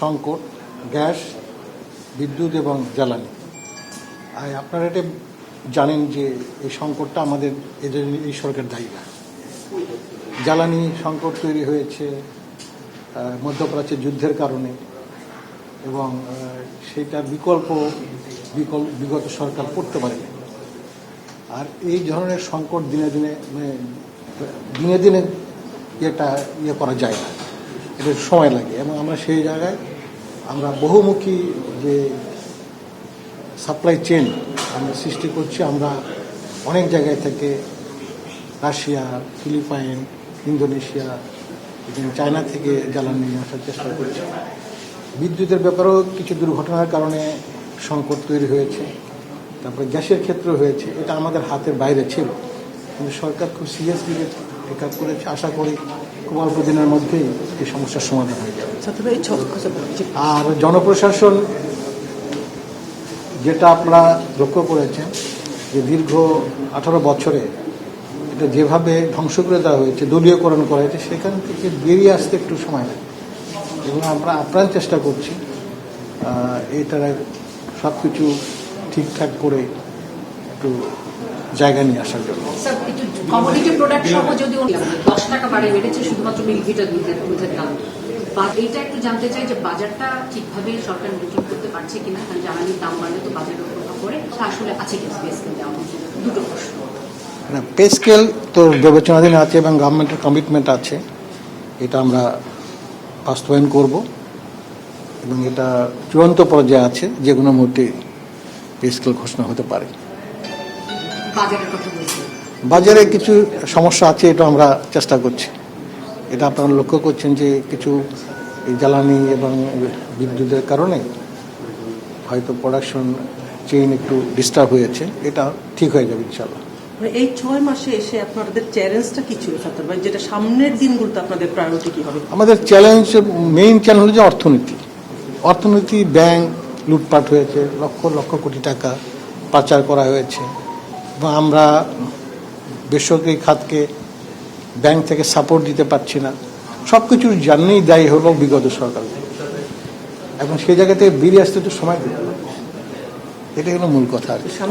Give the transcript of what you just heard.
সংকট, গ্যাস, বিদ্যুৎ এবং জ্বালানি। আর আপনারা এটা জানেন যে এই সংকটটা আমাদের এই সরকার দায়ী না। জ্বালানি সংকট তৈরি হয়েছে মধ্যপ্রাচ্যের যুদ্ধের কারণে, এবং সেইটার বিকল্প বিগত সরকার করতে পারেনি। আর এই ধরনের সংকট দিনে দিনে এটা করা যায় না, এটা সময় লাগে। এবং আমরা সেই জায়গায় আমরা বহুমুখী যে সাপ্লাই চেন আমরা সৃষ্টি করছি। আমরা অনেক জায়গায় থেকে রাশিয়া, ফিলিপাইন, ইন্দোনেশিয়া এবং চায়না থেকে জ্বালানি নিয়ে আসার চেষ্টা করছি। বিদ্যুতের ব্যাপারেও কিছু দুর্ঘটনার কারণে সংকট তৈরি হয়েছে, তারপরে গ্যাসের ক্ষেত্রে হয়েছে। এটা আমাদের হাতের বাইরে ছিল, কিন্তু সরকার খুব সিরিয়াসলি টেক আপ করেছে। আশা করি খুব অল্প দিনের মধ্যেই এই সমস্যার সমাধান হয়ে যাবে। আর জনপ্রশাসন, যেটা আপনারা লক্ষ্য করেছেন যে দীর্ঘ 18 বছরে এটা যেভাবে ধ্বংস করে দেওয়া হয়েছে, দলীয়করণ করা হয়েছে, সেখান থেকে বেরিয়ে আসতে একটু সময় লাগে। এবং আমরা আপ্রাণ চেষ্টা করছি এটার সব কিছু ঠিকঠাক করে একটু জায়গা নিয়ে আসার জন্য। কমোডিটি প্রোডাক্ট সহ যদি 10 টাকা বাড়ে বেড়েছে শুধুমাত্র মিল্কভিটা দুধের দাম। এইটা একটু জানতে চাই যে বাজারটা ঠিকভাবে সরকার নিয়ন্ত্রণ করতে পারছে কিনা, কারণ জ্বালানির দাম বাড়লে তো বাজারের উপর প্রভাব পড়ে। তা আসলে আছে কিনা পে স্কেল দেওয়া? দুটো প্রশ্ন। পে স্কেল তো বিবেচনাধীন আছে এবং গভর্নমেন্টের কমিটমেন্ট আছে, এটা আমরা বাস্তবায়ন করব। এবং এটা চূড়ান্ত পর্যায়ে আছে, যে কোনো মুহূর্তে পে স্কেল ঘোষণা হতে পারে। বাজারে কিছু সমস্যা আছে, এটা আমরা চেষ্টা করছি। এটা আপনারা লক্ষ্য করছেন যে কিছু জ্বালানি এবং বিদ্যুতের কারণে হয়তো প্রোডাকশন চেইন একটু ডিস্টার্ব হয়েছে, এটা ঠিক হয়ে যাবে ইনশাআল্লাহ। এই 6 মাসে এসে আপনাদের চ্যালেঞ্জটা কি ছিল সাত্তার ভাই, যেটা সামনের দিনগুলোতে আপনাদের প্রায়োরিটি কি হবে? আমাদের চ্যালেঞ্জ, মেইন চ্যালেঞ্জ হলো যে অর্থনীতি। ব্যাংক লুটপাট হয়েছে, লক্ষ লক্ষ কোটি টাকা পাচার করা হয়েছে, এবং আমরা বেসরকারি খাতকে ব্যাংক থেকে সাপোর্ট দিতে পারছি না। সব কিছুর জন্যই দায়ী হলো বিগত সরকার। এখন সেই জায়গা থেকে বেরিয়ে আসতে একটু সময় দিতে হবে, এটাই হলো মূল কথা।